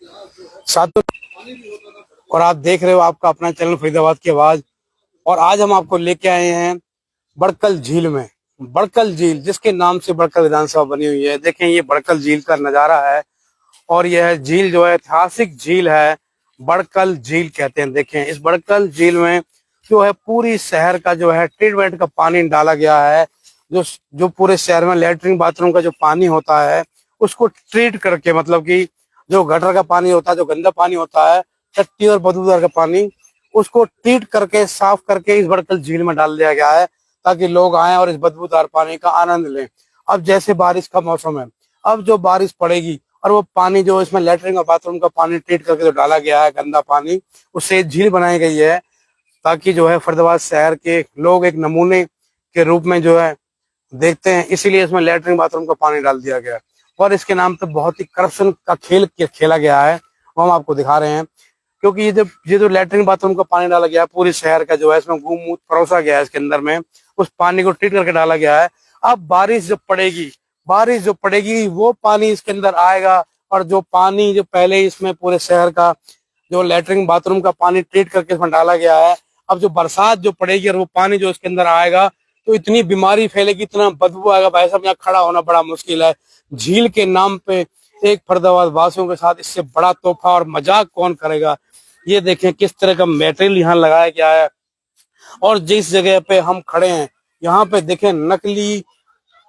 साथ और आप देख रहे हो आपका अपना चैनल फरीदाबाद की आवाज। और आज हम आपको लेके आए हैं बड़कल झील में। बड़कल झील जिसके नाम से बड़कल विधानसभा बनी हुई है। देखें ये बड़कल झील का नजारा है और यह झील जो है ऐतिहासिक झील है, बड़कल झील कहते हैं। देखें इस बड़कल झील में जो है पूरी शहर का जो है ट्रीटमेंट का पानी डाला गया है। जो जो पूरे शहर में लेटरिन बाथरूम का जो पानी होता है उसको ट्रीट करके, मतलब कि जो गटर का पानी होता है, जो गंदा पानी होता है, टट्टी और बदबूदार का पानी, उसको ट्रीट करके साफ करके इस बड़कल झील में डाल दिया गया है ताकि लोग आए और इस बदबूदार पानी का आनंद लें। अब जैसे बारिश का मौसम है, अब जो बारिश पड़ेगी और वो पानी जो इसमें लेटरिन और बाथरूम का पानी ट्रीट करके जो डाला गया है गंदा पानी, उससे झील बनाई गई है ताकि जो है फरीदाबाद शहर के लोग एक नमूने के रूप में जो है देखते हैं। इसीलिए इसमें लेटरिन बाथरूम का पानी डाल दिया गया। और इसके नाम पे बहुत ही करप्शन का खेल खेला गया है, वो हम आपको दिखा रहे हैं। क्योंकि ये जो लेटरिन बाथरूम का पानी डाला गया है पूरे शहर का जो है, इसमें गूमूत्र परोसा गया है इसके अंदर में, उस पानी को ट्रीट करके डाला गया है। अब बारिश जो पड़ेगी वो पानी इसके अंदर आएगा और जो पानी जो पहले इसमें पूरे शहर का जो लेटरिन बाथरूम का पानी ट्रीट करके इसमें डाला गया है, अब जो बरसात जो पड़ेगी और वो पानी जो इसके अंदर आएगा तो इतनी बीमारी फैलेगी, इतना बदबू आएगा भाई साहब, यहाँ खड़ा होना बड़ा मुश्किल है। झील के नाम पे एक फरीदाबाद वासियों के साथ इससे बड़ा तोहफा और मजाक कौन करेगा। ये देखें किस तरह का मटेरियल यहाँ लगाया गया है। और जिस जगह पे हम खड़े हैं यहाँ पे देखें नकली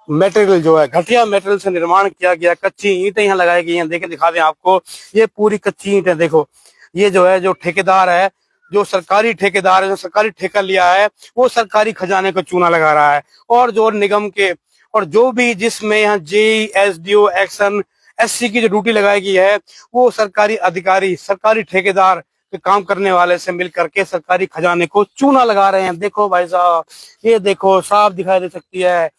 मटेरियल जो है, घटिया मटेरियल से निर्माण किया गया, कच्ची ईंटें यहाँ लगाई गई हैं। देखे दिखा दें आपको, ये पूरी कच्ची ईंटें देखो। ये जो है जो ठेकेदार है, जो सरकारी ठेकेदार है, जो सरकारी ठेका लिया है, वो सरकारी खजाने को चूना लगा रहा है। और जो निगम के और जो भी जिसमें यहाँ JSDO एक्शन SC की जो ड्यूटी लगाई गई है, वो सरकारी अधिकारी, सरकारी ठेकेदार के काम करने वाले से मिल करके सरकारी खजाने को चूना लगा रहे हैं। देखो भाई साहब, ये देखो साफ दिखाई दे सकती है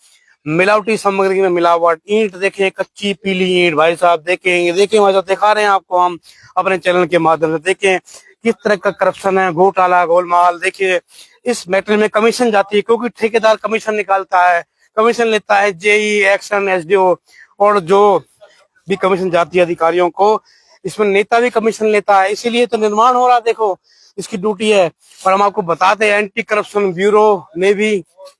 मिलावटी सामग्री में मिलावट। ईंट देखें, कच्ची पीली ईंट भाई साहब, देखें भाई साहब, दिखा रहे हैं आपको हम अपने चैनल के माध्यम से। देखें किस तरह का करप्शन है, घोटाला गोलमाल। देखिए इस मैटर में कमीशन जाती है क्योंकि ठेकेदार कमीशन निकालता है, कमीशन लेता है JE एक्शन SDO, और जो भी कमीशन जाती है अधिकारियों को, इसमें नेता भी कमीशन लेता है। इसीलिए तो निर्माण हो रहा, देखो इसकी ड्यूटी है। और हम आपको बताते हैं एंटी करप्शन ब्यूरो ने भी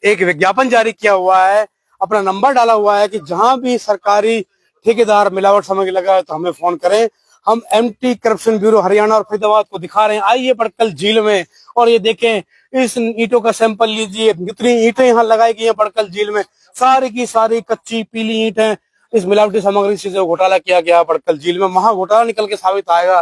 एक विज्ञापन जारी किया हुआ है, अपना नंबर डाला हुआ है कि जहां भी सरकारी ठेकेदार मिलावट सामग्री लगा है तो हमें फोन करें। हम एंटी करप्शन ब्यूरो हरियाणा और फरीदाबाद को दिखा रहे हैं। आइए बड़कल झील में और ये देखें, इस ईंटों का सैंपल लीजिए। जितनी ईंटें यहाँ लगाई गई हैं बड़कल झील में, सारी की सारी कच्ची पीली ईंट है। इस मिलावटी सामग्री से जो घोटाला किया गया बड़कल झील में, वहां घोटाला निकल के साबित आएगा।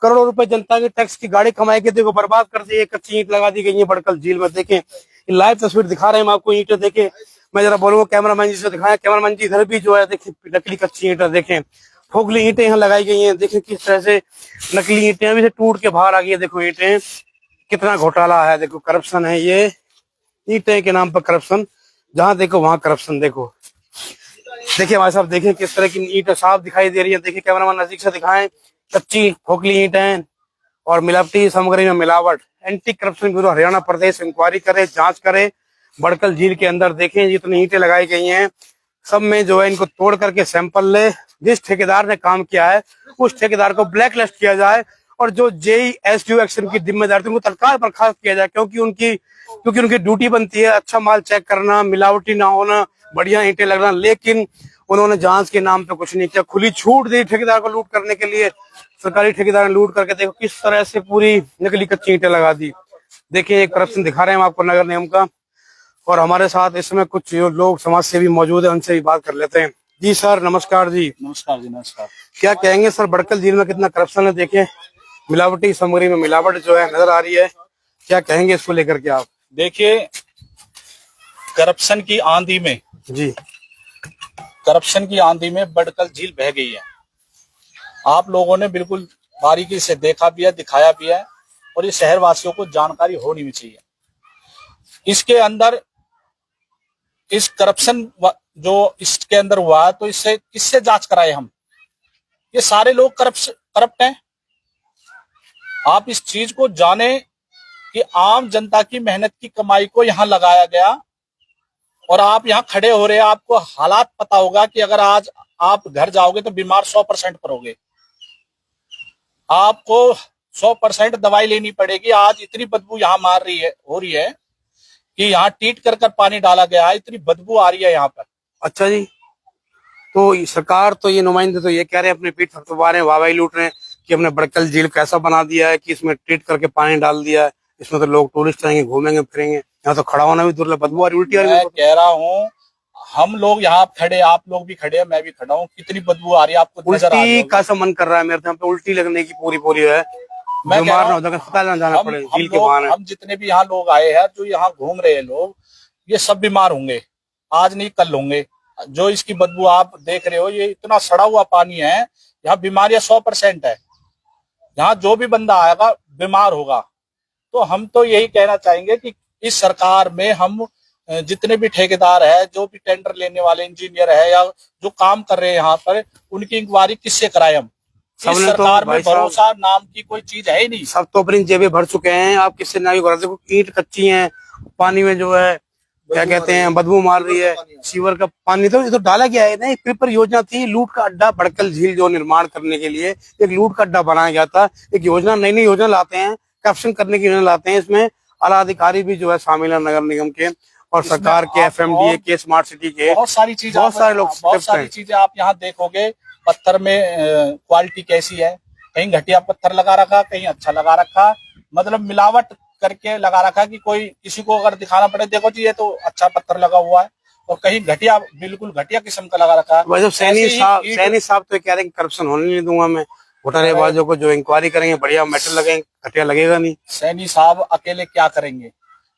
करोड़ों रुपए जनता के टैक्स की गाड़ी कमाई के देखो बर्बाद कर दी। कच्ची ईंट लगा दी गई है बड़कल झील में। देखें लाइव तस्वीर दिखा रहे हैं हम आपको, ईंटें देखें। मैं जरा बोलूंगा कैमरामैन जी से दिखाया, कैमरामैन जी इधर भी जो है देखें नकली कच्ची ईंटें देखें, खोखली ईंटें यहाँ लगाई गई हैं। देखें किस तरह से नकली ईंटें अभी से टूट के बाहर आ गई है। देखो ईंटें, कितना घोटाला है, देखो करप्शन है ये। ईंटें के नाम पर करप्शन, जहां देखो वहां करप्शन। देखो देखिए हमारे साहब, देखें किस तरह की ईंटें साफ दिखाई दे रही है। देखिए कैमरामैन नजदीक से दिखाएं, कच्ची खोखली ईंटें और मिलावटी सामग्री में मिलावट। एंटी करप्शन ब्यूरो हरियाणा प्रदेश इंक्वायरी करे, जांच करे। बड़कल झील के अंदर देखें जितनी ईंटें लगाई गई हैं, सब में जो है इनको तोड़ करके सैंपल ले। जिस ठेकेदार ने काम किया है उस ठेकेदार को ब्लैक लिस्ट किया जाए और जो JSDO एक्शन की जिम्मेदारी उनको तत्काल बर्खास्त किया जाए, क्योंकि उनकी ड्यूटी बनती है अच्छा माल चेक करना, मिलावटी ना होना, बढ़िया ईंटें लगना। लेकिन उन्होंने जांच के नाम पे कुछ नहीं किया, खुली छूट दी ठेकेदार को लूट करने के लिए। सरकारी ठेकेदार ने लूट करके देखो किस तरह से पूरी नकली कच्ची ईंटें लगा दी। देखिए एक करप्शन दिखा रहे हैं हम आपको नगर निगम का। और हमारे साथ इसमें कुछ जो लोग समाज सेवी मौजूद है, उनसे भी बात कर लेते हैं। जी सर नमस्कार जी। नमस्कार जी, नमस्कार। क्या कहेंगे सर, बड़कल झील में कितना करप्शन है? देखें मिलावटी सामग्री में मिलावट जो है नजर आ रही है, क्या कहेंगे इसको लेकर के आप? देखिए करप्शन की आंधी में जी, करप्शन की आंधी में बड़कल झील बह गई है। आप लोगों ने बिल्कुल बारीकी से देखा भी है, दिखाया भी है, और ये शहरवासियों को जानकारी होनी भी चाहिए। इसके अंदर इस करप्शन जो इसके अंदर हुआ है, तो इससे किससे जांच कराए हम? ये सारे लोग करप्ट हैं। आप इस चीज को जाने कि आम जनता की मेहनत की कमाई को यहाँ लगाया गया, और आप यहाँ खड़े हो रहे हैं। आपको हालात पता होगा कि अगर आज आप घर जाओगे तो बीमार 100% पड़ोगे। आपको 100% दवाई लेनी पड़ेगी। आज इतनी बदबू यहाँ हो रही है कि यहाँ ट्रीट कर कर पानी डाला गया है, इतनी बदबू आ रही है यहाँ पर। अच्छा जी, तो सरकार तो ये नुमाइंदे तो ये कह रहे हैं, अपने पीठ थपथपा रहे हैं, वाहवाही लूट रहे हैं कि हमने बड़कल झील कैसा बना दिया है कि इसमें ट्रीट करके पानी डाल दिया है, इसमें तो लोग टूरिस्ट आएंगे, घूमेंगे फिरेंगे, यहाँ तो खड़ा होना भी दुर्लभ, बदबू आ रही, उल्टी आ रही मैं है। कह रहा हूँ हम लोग यहाँ खड़े, आप लोग भी खड़े हैं, मैं भी खड़ा हूँ, कितनी बदबू आ रही है आपको नजर आ रही उल्टी होगी। का सा मन कर रहा है मेरे तो, यहाँ पे उल्टी लगने की पूरी है, मैं कह बीमार रहा ना हूँ हो जाए, अस्पताल ना जाना पड़े झील के बहाने। हम जितने भी यहाँ लोग आए हैं, जो यहाँ घूम रहे हैं लोग, ये सब बीमार होंगे, आज नहीं कल होंगे। जो इसकी बदबू आप देख रहे हो, ये इतना सड़ा हुआ पानी है, यहाँ बीमारियां 100% है। यहाँ जो भी बंदा आएगा बीमार होगा। तो हम तो यही कहना चाहेंगे कि इस सरकार में हम जितने भी ठेकेदार है, जो भी टेंडर लेने वाले इंजीनियर है या जो काम कर रहे हैं यहाँ पर, उनकी इंक्वायरी किससे कराए हम? इस सरकार में भरोसा नाम की कोई चीज है ही नहीं। सब तो अपनी जेबें भर चुके हैं, आप किससे ना भी करा। देखो ईंट कच्ची है, पानी में जो है क्या कहते हैं बदबू मार रही है, सीवर का पानी। तो ये तो डाला गया है ना, एक पेपर योजना थी लूट का अड्डा, बड़कल झील जो निर्माण करने के लिए एक लूट का अड्डा बनाया गया था। एक योजना, नई योजना लाते हैं, करप्शन करने की योजना लाते हैं, इसमें आला अधिकारी भी जो है शामिल है, नगर निगम के और सरकार के, FMDA के, स्मार्ट सिटी के, बहुत सारी चीजें, बहुत सारे लोग, बहुत सारी चीजें आप यहाँ देखोगे। पत्थर में क्वालिटी कैसी है, कहीं घटिया पत्थर लगा रखा, कहीं अच्छा लगा रखा, मतलब मिलावट करके लगा रखा कि कोई किसी को अगर दिखाना पड़े, देखो जी ये तो अच्छा पत्थर लगा हुआ है, और कहीं घटिया, बिल्कुल घटिया किस्म का लगा रखा है। सैनी साहब तो कह रहे हैं करप्शन होने नहीं दूंगा मैं, घोटालेबाजों को जो इंक्वायरी करेंगे बढ़िया मेटल लगेंगे, घटिया लगेगा नहीं। सैनी साहब अकेले क्या करेंगे?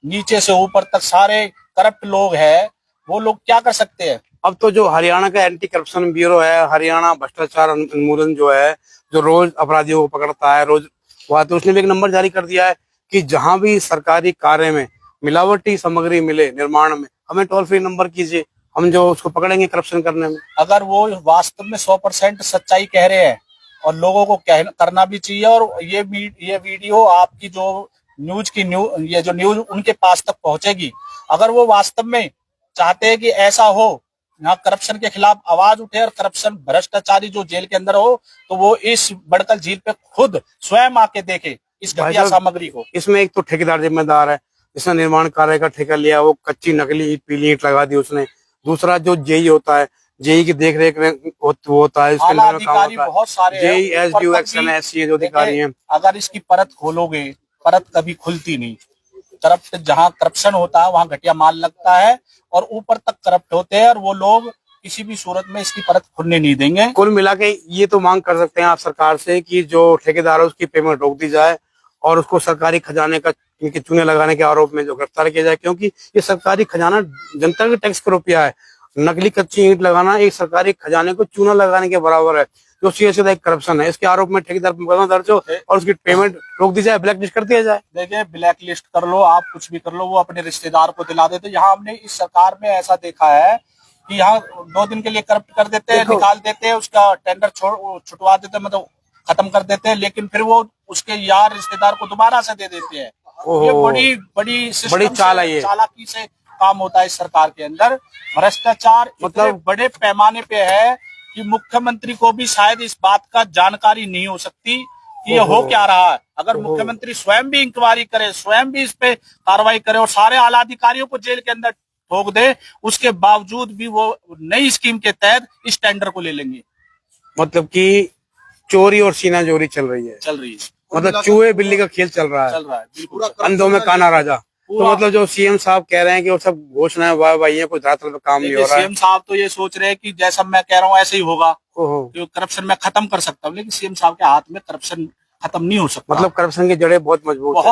नीचे से ऊपर तक सारे करप्ट लोग हैं, वो लोग क्या कर सकते हैं? अब तो जो हरियाणा का एंटी करप्शन ब्यूरो है, हरियाणा भ्रष्टाचार उन्मूलन जो है, जो रोज अपराधियों को पकड़ता है रोज, वह तो उसने भी एक नंबर जारी कर दिया है कि जहां भी सरकारी कार्य में मिलावटी सामग्री मिले निर्माण में, हमें टोल फ्री नंबर कीजिए, हम जो उसको पकड़ेंगे करप्शन करने में। अगर वो वास्तव में 100% सच्चाई कह रहे हैं, और लोगों को करना भी चाहिए, और ये वीडियो आपकी जो ये जो न्यूज उनके पास तक पहुंचेगी। अगर वो वास्तव में चाहते हैं कि ऐसा हो, यहाँ करप्शन के खिलाफ आवाज उठे और करप्शन भ्रष्टाचारी जो जेल के अंदर हो, तो वो इस बड़कल झील पे खुद स्वयं आके देखे इस घटिया सामग्री को। इसमें एक तो ठेकेदार जिम्मेदार है, जिसने निर्माण कार्य का ठेका लिया, वो कच्ची नकली ईंट, पीली ईंट लगा दी उसने। दूसरा जो जेई होता है, जेई की देख रेख में होता है, इसके अंदर काम होता है बहुत सारे जेई, SDO, XN, SC जो अधिकारी हैं। अगर इसकी परत खोलोगे, परत कभी खुलती नहीं। करप्ट, जहाँ करप्शन होता है वहां घटिया माल लगता है, और ऊपर तक करप्ट होते हैं, और वो लोग किसी भी सूरत में इसकी परत खुलने नहीं देंगे। कुल मिला के ये तो मांग कर सकते हैं आप सरकार से कि जो ठेकेदार है उसकी पेमेंट रोक दी जाए, और उसको सरकारी खजाने का इनके चूने लगाने के आरोप में जो गिरफ्तार किया जाए, क्योंकि ये सरकारी खजाना जनता के टैक्स का रुपया है। नकली कच्ची ईंट लगाना एक सरकारी खजाने को चूना लगाने के बराबर है, जो सीधा एक करप्शन है। इसके आरोप में ठेकेदार पर मुकदमा दर्ज हो और उसकी पेमेंट रोक दी जाए, ब्लैक लिस्ट कर दिया जाए। देखिए, ब्लैक लिस्ट कर लो, आप कुछ भी कर लो, वो अपने रिश्तेदार को दिला देते। यहाँ हमने इस सरकार में ऐसा देखा है कि यहाँ 2 दिन के लिए करप्ट कर देते हैं, निकाल देते हैं, उसका टेंडर छुटवा देते हैं, मतलब खत्म कर देते हैं, लेकिन फिर वो उसके यार रिश्तेदार को दोबारा से दे देते हैं। ये बड़ी चाल है, ये चालाकी से काम होता है इस सरकार के अंदर। भ्रष्टाचार मतलब बड़े पैमाने पे है कि मुख्यमंत्री को भी शायद इस बात का जानकारी नहीं हो सकती कि ये हो क्या रहा है। अगर मुख्यमंत्री स्वयं भी इंक्वायरी करे, स्वयं भी इस पे कार्रवाई करे और सारे आला अधिकारियों को जेल के अंदर ठोक दे, उसके बावजूद भी वो नई स्कीम के तहत इस टेंडर को ले लेंगे। मतलब कि चोरी और सीना चोरी चल रही है, मतलब चूहे बिल्ली का खेल चल रहा है बिल्कुल, अंधों में काना राजा। तो मतलब जो CM साहब कह रहे हैं कि वो सब घोषणाएं वाह वाही है, कोई धरातल पे काम नहीं हो रहा है। CM साहब तो ये सोच रहे हैं कि जैसा मैं कह रहा हूँ ऐसे ही होगा, करप्शन मैं खत्म कर सकता हूँ, लेकिन CM साहब के हाथ में करप्शन खत्म नहीं हो सकता। मतलब करप्शन की जड़ें बहुत मजबूत है,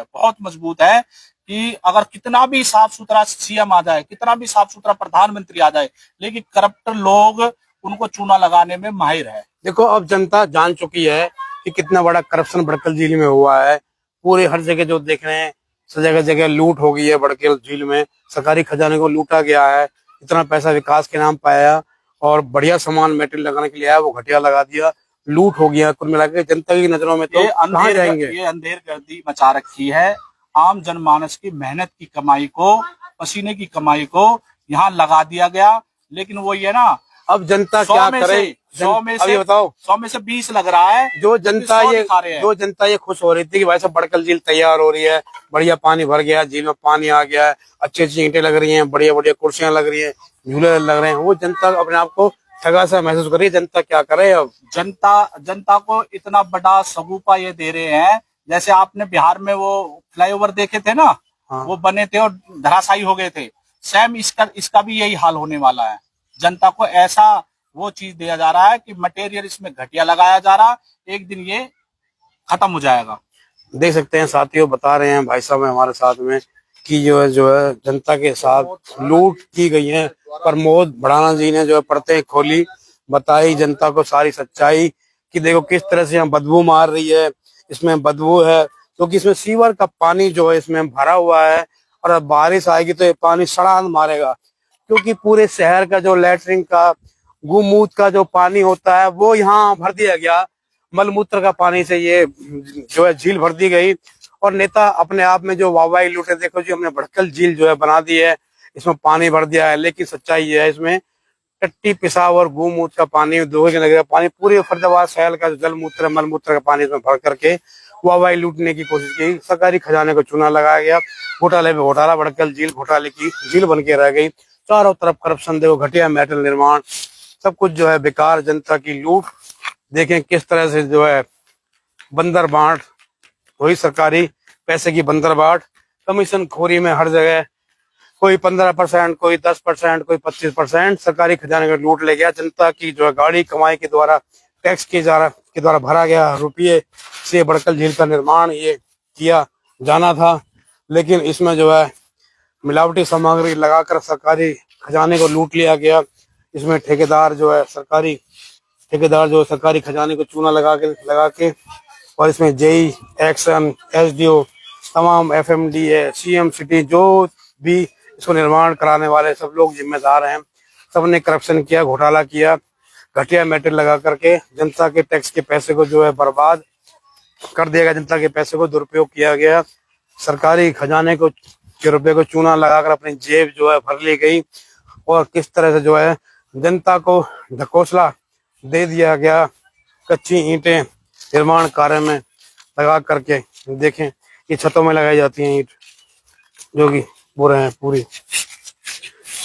बहुत मजबूत है कि अगर कितना भी साफ सुथरा CM आ जाए, कितना भी साफ सुथरा प्रधानमंत्री आ जाए, लेकिन करप्ट लोग उनको चूना लगाने में माहिर है। देखो, अब जनता जान चुकी है कि कितना बड़ा करप्शन बड़कल झील में हुआ है। पूरे हर जगह जो देख रहे हैं, जगह जगह लूट हो गई है बड़कल झील में, सरकारी खजाने को लूटा गया है। इतना पैसा विकास के नाम पाया और बढ़िया सामान मेटेरियल लगाने के लिए आया, वो घटिया लगा दिया, लूट हो गया। कुल मिलाकर जनता की नजरों में तो कहाँ जाएंगे? ये अंधेर गर्दी मचा रखी है। आम जनमानस की मेहनत की कमाई को, पसीने की कमाई को यहाँ लगा दिया गया। लेकिन वो ये ना, अब जनता क्या करे, 100 में अब से ये बताओ 100 में से 20 लग रहा है जो जनता 100 ये दिखा रहे हैं। जो जनता ये खुश हो रही थी कि भाई साहब बड़कल झील तैयार हो रही है, बढ़िया पानी भर गया, झील में पानी आ गया है, अच्छी अच्छी ईंटें लग रही हैं, बढ़िया बढ़िया कुर्सियां लग रही हैं, झूले लग रहे हैं, वो जनता अपने आप को ठगा सा महसूस कर रही है। जनता क्या करे अब? जनता को इतना बड़ा सगुफा ये दे रहे हैं, जैसे आपने बिहार में वो फ्लाईओवर देखे थे ना, हाँ। वो बने थे और धराशायी हो गए थे, सेम इसका भी यही हाल होने वाला है। जनता को ऐसा वो चीज दिया जा रहा है कि मटेरियल इसमें घटिया लगाया जा रहा, एक दिन ये खत्म हो जाएगा। देख सकते हैं साथियों, बता रहे हैं भाई साहब हमारे साथ में कि जो है जनता के साथ लूट की गई है। प्रमोद भड़ाना जी ने जो है परतें खोली, बताई जनता को सारी सच्चाई कि देखो किस तरह से यहाँ बदबू मार रही है, इसमें बदबू है क्योंकि इसमें सीवर का पानी जो है इसमें भरा हुआ है और अब बारिश आएगी तो ये पानी सड़ान मारेगा, क्योंकि पूरे शहर का जो लैटरिन का गोमूत्र का जो पानी होता है वो यहाँ भर दिया गया, मलमूत्र का पानी से ये जो है झील भर दी गई। और नेता अपने आप में जो वाहवाही लूटे, देखो जी हमने भड़कल झील जो है बना दी है, इसमें पानी भर दिया है, लेकिन सच्चाई ये है इसमें टट्टी पेशाब और गोमूत्र का पानी, दोहे के नगर का पानी, पूरे फरीदाबाद शहर का जल मूत्र मलमूत्र का पानी इसमें भर करके वाहवाही लूटने की कोशिश की, सरकारी खजाने को चूना लगाया गया, घोटाले पे घोटाला, भड़कल झील घोटाले की झील बन के रह गई, चारों तरफ करप्शन, देखो घटिया मेटल निर्माण, सब कुछ जो है बेकार, जनता की लूट। देखें किस तरह से जो है बंदर बांट हुई, सरकारी पैसे की बंदर बांट, कमीशन खोरी में हर जगह, कोई 15%, कोई 10%, कोई 25% सरकारी खजाने का लूट ले गया। जनता की जो है गाड़ी कमाई के द्वारा, टैक्स के द्वारा भरा गया रुपये से बड़कल झील का निर्माण ये किया जाना था, लेकिन इसमें जो है मिलावटी सामग्री लगाकर सरकारी खजाने को लूट लिया गया। इसमें ठेकेदार जो है सरकारी खजाने को चूना लगा के और इसमें जेई, एक्शन, एसडीओ, तमाम एफएमडीए, सीएम सिटी, जो भी इसको निर्माण कराने वाले सब लोग जिम्मेदार हैं, सबने करप्शन किया, घोटाला किया, घटिया मेटेरियल लगा करके जनता के टैक्स के पैसे को जो है बर्बाद कर दिया गया, जनता के पैसे को दुरुपयोग किया गया, सरकारी खजाने को के रुपये को चूना लगाकर अपनी जेब जो है भर ली गई और किस तरह से जो है जनता को ढकोसला दे दिया गया। कच्ची ईंटें निर्माण कार्य में लगा करके, देखें ये छतों में लगाई जाती हैं ईंट जो कि बुरे हैं पूरी,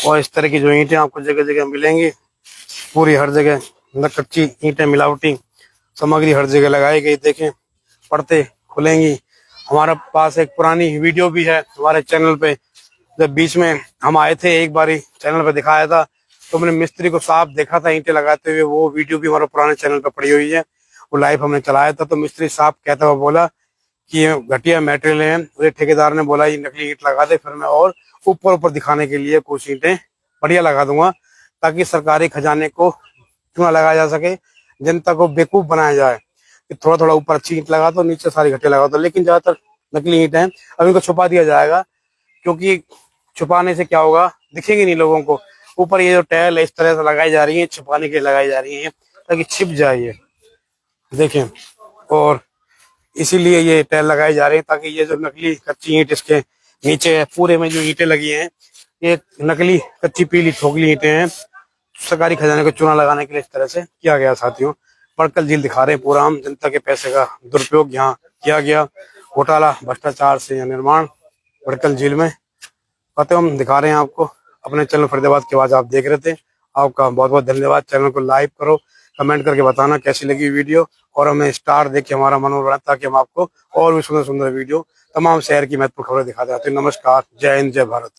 और इस तरह की जो ईंटें आपको जगह जगह मिलेंगी, पूरी हर जगह कच्ची ईंटें, मिलावटी सामग्री हर जगह लगाई गई। देखें पड़ते खुलेंगी। हमारे पास एक पुरानी वीडियो भी है हमारे चैनल पे, जब बीच में हम आए थे एक बारी चैनल पे दिखाया था, तो मैंने मिस्त्री को साफ देखा था ईंटें लगाते हुए, वो वीडियो भी हमारे पुराने चैनल पे पड़ी हुई है, वो लाइव हमने चलाया था। तो मिस्त्री साफ कहता हुआ बोला कि ये घटिया मटेरियल है, मुझे ठेकेदार ने बोला ये नकली ईंट लगा दे, फिर मैं और ऊपर दिखाने के लिए कुछ ईंटें बढ़िया लगा दूंगा ताकि सरकारी खजाने को चूना लगाया जा सके, जनता को बेवकूफ बनाया जाए कि थोड़ा थोड़ा ऊपर अच्छी ईंट लगा दो, नीचे सारी घटिया लगा दो। लेकिन ज्यादातर नकली ईंट है, अब इनको छुपा दिया जाएगा, क्योंकि छुपाने से क्या होगा, दिखेंगे नहीं लोगों को। ऊपर ये जो टैल है इस तरह से लगाई जा रही है, छुपाने के लिए लगाई जा रही है ताकि छिप जाए ये, देखें, और इसीलिए ये टैल लगाई जा रही है ताकि ये जो नकली कच्ची ईंट इसके नीचे है, पूरे में जो ईंटें लगी हैं ये नकली कच्ची पीली ठोकली ईंटें हैं, सरकारी खजाने को चूना लगाने के लिए इस तरह से किया गया। साथियों बड़कल झील दिखा रहे हैं, पूरा हम जनता के पैसे का दुरुपयोग यहाँ किया गया, घोटाला भ्रष्टाचार से यह निर्माण बड़कल झील में कहते हम दिखा रहे हैं आपको। अपने चैनल फरीदाबाद की आवाज आप देख रहे थे, आपका बहुत बहुत धन्यवाद। चैनल को लाइक करो, कमेंट करके बताना कैसी लगी वीडियो, और हमें स्टार देख के हमारा मनोबल बढ़ा ताकि हम आपको और भी सुंदर सुंदर वीडियो, तमाम शहर की महत्वपूर्ण खबरें दिखाते रहते हैं। नमस्कार, जय हिंद, जय भारत।